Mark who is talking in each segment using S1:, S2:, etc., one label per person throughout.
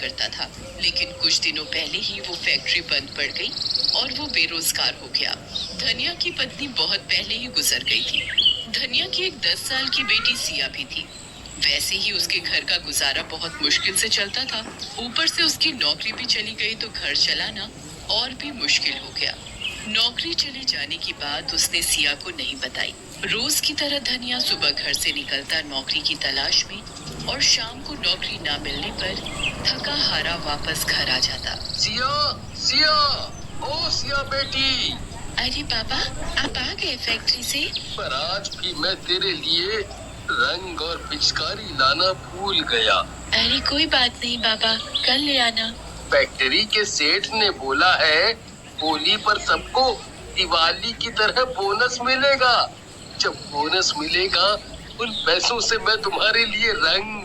S1: करता था, लेकिन कुछ दिनों पहले ही वो फैक्ट्री बंद पड़ गई और वो बेरोजगार हो गया। धनिया की पत्नी बहुत पहले ही गुजर गई थी। धनिया की एक 10 साल की बेटी सिया भी थी। वैसे ही उसके घर का गुजारा बहुत मुश्किल से चलता था। ऊपर से उसकी नौकरी भी चली गई तो घर चलाना और भी मुश्किल हो गया। नौकरी चले जाने की बात उसने सिया को नहीं बताई। रोज की तरह धनिया सुबह घर से निकलता नौकरी की तलाश में और शाम को नौकरी ना मिलने पर थका हारा वापस घर आ जाता।
S2: सिया, सिया, ओ सिया बेटी।
S1: अरे पापा, आप आ गए फैक्ट्री से?
S2: पर आज भी मैं तेरे लिए रंग और पिचकारी लाना भूल गया।
S1: अरे कोई बात नहीं पापा, कल ले आना।
S2: फैक्ट्री के सेठ ने बोला है होली पर सबको दिवाली की तरह बोनस मिलेगा। जब बोनस मिलेगा उन पैसों से मैं तुम्हारे लिए रंग,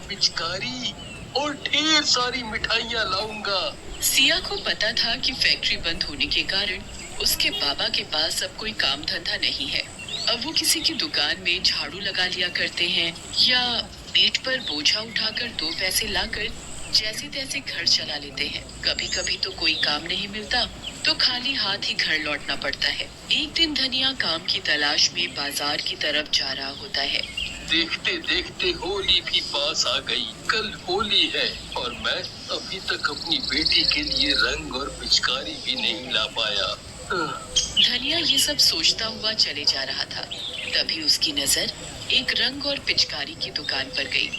S2: पिचकारी और ढेर सारी मिठाइयाँ लाऊंगा।
S1: सिया को पता था कि फैक्ट्री बंद होने के कारण उसके बाबा के पास अब कोई काम धंधा नहीं है। अब वो किसी की दुकान में झाड़ू लगा लिया करते हैं या पीठ पर बोझा उठाकर 2 पैसे लाकर जैसे तैसे घर चला लेते हैं। कभी कभी तो कोई काम नहीं मिलता तो खाली हाथ ही घर लौटना पड़ता है। एक दिन धनिया काम की तलाश में बाजार की तरफ जा रहा होता है।
S2: देखते देखते होली भी पास आ गई। कल होली है और मैं अभी तक अपनी बेटी के लिए रंग और पिचकारी भी नहीं ला पाया।
S1: धनिया ये सब सोचता हुआ चले जा रहा था। तभी उसकी नजर एक रंग और पिचकारी की दुकान पर गई।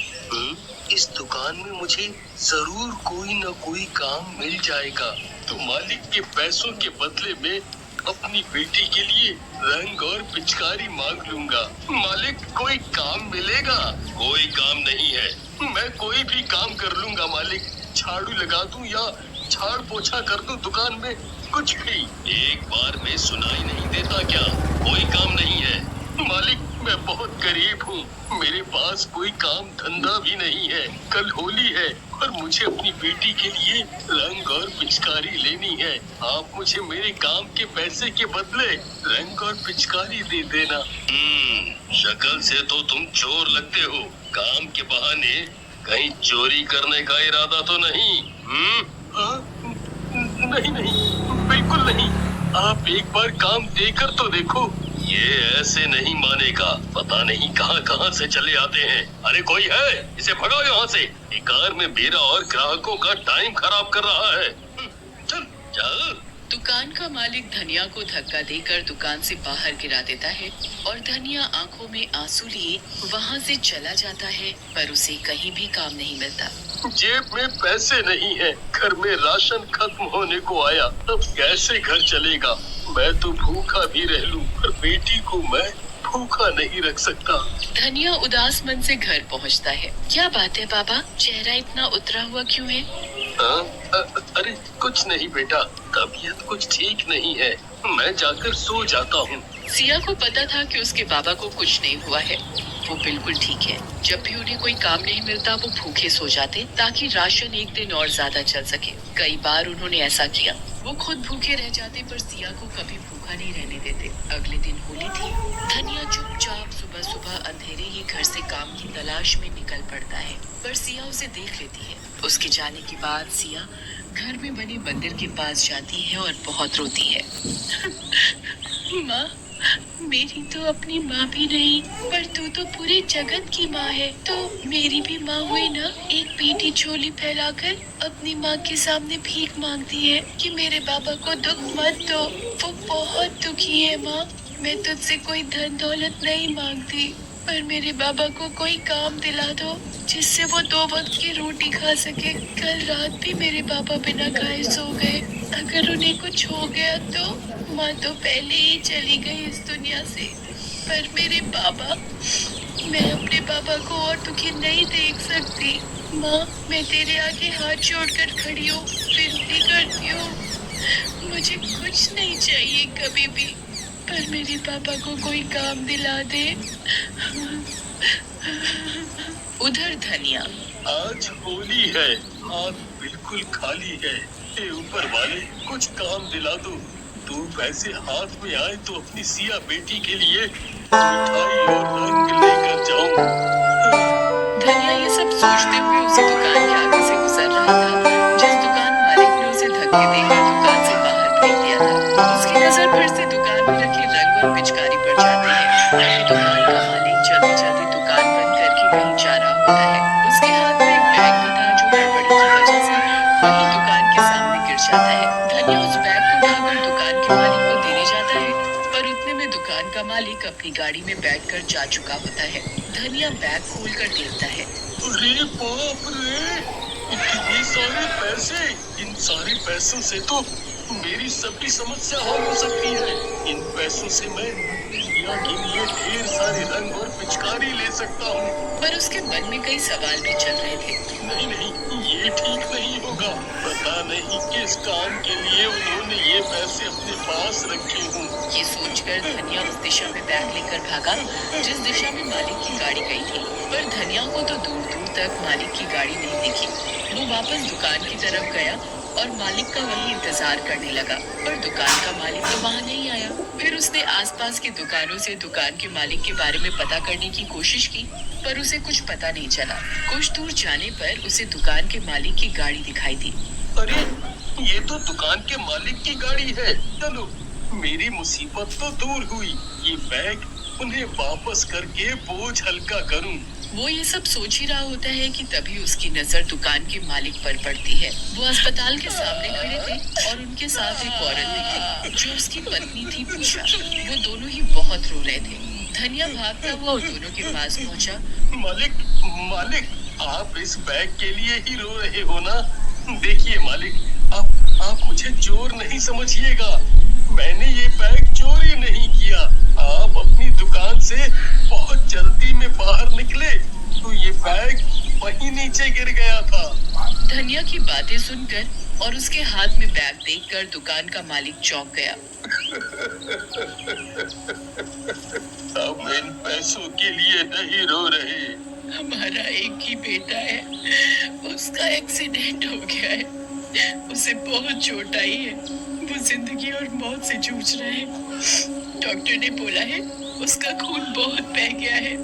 S2: इस दुकान में मुझे जरूर कोई न कोई काम मिल जाएगा। तो मालिक के पैसों के बदले में अपनी बेटी के लिए रंग और पिचकारी मांग लूंगा। मालिक, कोई काम मिलेगा? कोई काम नहीं है। मैं कोई भी काम कर लूंगा मालिक। झाड़ू लगा दूं या झाड़ पोछा कर दूं दुकान में, कुछ भी। एक बार में सुनाई नहीं देता क्या? कोई काम नहीं है मालिक। मैं बहुत गरीब हूँ, मेरे पास कोई काम धंधा भी नहीं है। कल होली है और मुझे अपनी बेटी के लिए रंग और पिचकारी लेनी है। आप मुझे मेरे काम के पैसे के बदले रंग और पिचकारी दे देना। शक्ल से तो तुम चोर लगते हो। काम के बहाने कहीं चोरी करने का इरादा तो नहीं? नहीं नहीं, बिल्कुल नहीं। आप एक बार काम देकर तो देखो। ये ऐसे नहीं मानेगा। पता नहीं कहां कहां से चले आते हैं। अरे कोई है? इसे भगाओ यहाँ से। बेकार में मेरा और ग्राहकों का टाइम खराब कर रहा है। चल चल।
S1: दुकान का मालिक धनिया को धक्का देकर दुकान से बाहर गिरा देता है और धनिया आंखों में आंसू लिए वहाँ से चला जाता है, पर उसे कहीं भी काम नहीं मिलता।
S2: जेब में पैसे नहीं है, घर में राशन खत्म होने को आया, अब कैसे घर चलेगा? मैं तो भूखा भी रह लूं, पर बेटी को मैं भूखा नहीं रख सकता।
S1: धनिया उदास मन से घर पहुंचता है। क्या बात है पापा, चेहरा इतना उतरा हुआ क्यों है?
S2: अरे कुछ नहीं बेटा, तबीयत कुछ ठीक नहीं है। मैं जाकर सो जाता हूँ।
S1: सिया को पता था कि उसके बाबा को कुछ नहीं हुआ है, वो बिल्कुल ठीक है। जब भी उन्हें कोई काम नहीं मिलता वो भूखे सो जाते ताकि राशन एक दिन और ज्यादा चल सके। कई बार उन्होंने ऐसा किया। वो खुद भूखे रह जाते पर सिया को कभी भूखा नहीं रहने देते। अगले दिन होली थी। धनिया चुपचाप सुबह सुबह अंधेरे ही घर से काम की तलाश में निकल पड़ता है, पर सिया उसे देख लेती है। उसके जाने के बाद सिया घर में बने मंदिर के पास जाती है और बहुत रोती है। माँ, मेरी तो अपनी माँ भी नहीं, पर तू तो पूरे जगत की माँ है, तो मेरी भी माँ हुई ना। एक पीठी झोली फैलाकर अपनी माँ के सामने भीख मांगती है कि मेरे बाबा को दुख मत दो, वो बहुत दुखी है। माँ, मैं तुझसे कोई धन दौलत नहीं मांगती, पर मेरे बाबा को कोई काम दिला दो जिससे वो 2 वक्त की रोटी खा सके। कल रात भी मेरे बाबा बिना खाए सो गए। अगर उन्हें कुछ हो गया तो माँ तो पहले ही चली गई इस दुनिया से, पर मेरे बाबा, मैं अपने बाबा को और दुखी नहीं देख सकती। माँ, मैं तेरे आगे हाथ जोड़कर खड़ी हूँ, विनती करती हूँ, मुझे कुछ नहीं चाहिए कभी भी, पर मेरे पापा को कोई काम दिला दे। उधर धनिया।
S2: आज होली है, हाथ बिल्कुल खाली है। हे ऊपर वाले, कुछ काम दिला दो। 2 पैसे हाथ में आए तो अपनी सिया बेटी के लिए मिठाई और रंग लेकर जाऊं।
S1: धनिया ये सब सोचते हुए उसी दुकान के आगे से गुजर रहा था। धक्के देकर दुकान से बाहर फेंक दिया था। उसकी नजर फिर से दुकान में रखे रंग और पिचकारी पर जाती है। तभी दुकान का मालिक जल्दी जल्दी दुकान बंद करके कहीं जा रहा होता है। उसके हाथ में एक बैग भी था जो गड़बड़ी की वजह से वही दुकान के सामने गिर जाता है। धनिया उस बैग को उठाकर दुकान के मालिक को देने जाता है, पर उतने में दुकान का मालिक अपनी गाड़ी में बैठकर जा चुका होता है। धनिया बैग खोलकर देखता है।
S2: अरे बाप रे, इतने सारे पैसे! इन सारे पैसों से तो मेरी सभी समस्या हल हो सकती है। इन पैसों से मैं दुनिया के लिए ढेर सारे रंग और पिचकारी ले सकता हूँ।
S1: पर उसके मन में कई सवाल भी चल रहे थे।
S2: नहीं नहीं, ये ठीक नहीं होगा। पता नहीं किस काम के लिए उन्होंने ये पैसे अपने पास रखे हों।
S1: ये सोचकर धनिया उस दिशा में बैग लेकर भागा जिस दिशा में मालिक की गाड़ी गई थी। पर धनिया को तो दूर दूर तक मालिक की गाड़ी नहीं दिखी। वो वापस दुकान की तरफ गया और मालिक का वही इंतजार करने लगा, पर दुकान का मालिक तो वहाँ नहीं आया। फिर उसने आसपास की दुकानों से दुकान के मालिक के बारे में पता करने की कोशिश की, पर उसे कुछ पता नहीं चला। कुछ दूर जाने पर उसे दुकान के मालिक की गाड़ी दिखाई दी।
S2: अरे, ये तो दुकान के मालिक की गाड़ी है। चलो, मेरी मुसीबत तो दूर हुई। ये बैग उन्हें वापस करके बोझ हल्का करूं।
S1: वो ये सब सोच ही रहा होता है कि तभी उसकी नजर दुकान के मालिक पर पड़ती है। वो अस्पताल के सामने खड़े थे और उनके साथ एक औरत भी थी जो उसकी पत्नी थी पूजा। वो दोनों ही बहुत रो रहे थे। धनिया भागता हुआ उन दोनों के पास पहुंचा।
S2: मालिक, मालिक, आप इस बैग के लिए ही रो रहे हो ना? देखिए मालिक, आप मुझे चोर नहीं समझिएगा। मैंने ये बैग चोरी नहीं किया। आप अपनी दुकान से बहुत जल्दी में बाहर निकले तो ये बैग वहीं नीचे गिर गया था।
S1: धनिया की बातें सुनकर और उसके हाथ में बैग देखकर दुकान का मालिक चौंक गया।
S2: हम इन पैसों के लिए नहीं रो रहे।
S1: हमारा एक ही बेटा है, उसका एक्सीडेंट हो गया है। उसे बहुत चोट आई है। वो जिंदगी और मौत से जूझ रहा है। डॉक्टर ने बोला है उसका खून बहुत बह गया है।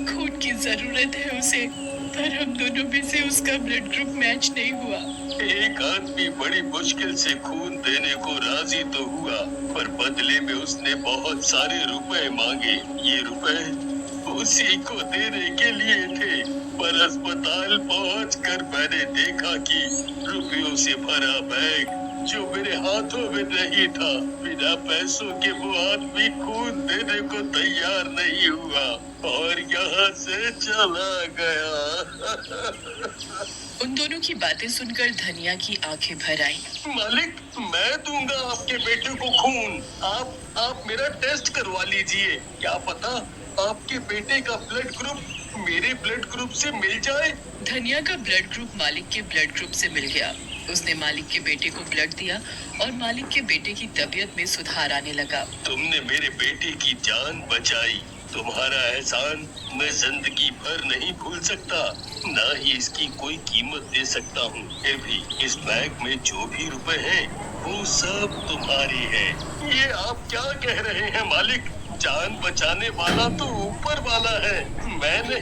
S1: खून की जरूरत है उसे, पर हम दोनों में से उसका ब्लड ग्रुप मैच नहीं हुआ।
S2: एक आदमी बड़ी मुश्किल से खून देने को राजी तो हुआ, पर बदले में उसने बहुत सारे रुपए मांगे। ये रुपए उसी को देने के लिए थे, पर अस्पताल पहुंचकर मैंने देखा कि रुपयों से भरा बैग जो मेरे हाथों में नहीं था, बिना पैसों के वो आदमी खून देने को तैयार नहीं हुआ और यहाँ से चला गया।
S1: उन दोनों की बातें सुनकर धनिया की आंखें भर आईं।
S2: मालिक, मैं दूंगा आपके बेटे को खून। आप मेरा टेस्ट करवा लीजिए। क्या पता आपके बेटे का ब्लड ग्रुप मेरे ब्लड ग्रुप से मिल जाए।
S1: धनिया का ब्लड ग्रुप मालिक के ब्लड ग्रुप से मिल गया। उसने मालिक के बेटे को ब्लड दिया और मालिक के बेटे की तबीयत में सुधार आने लगा।
S2: तुमने मेरे बेटे की जान बचाई। तुम्हारा एहसान मैं जिंदगी भर नहीं भूल सकता, ना ही इसकी कोई कीमत दे सकता हूँ। फिर भी इस बैग में जो भी रुपए हैं, वो सब तुम्हारे हैं। ये आप क्या कह रहे हैं मालिक? जान बचाने वाला तो ऊपर वाला है, मैं नहीं।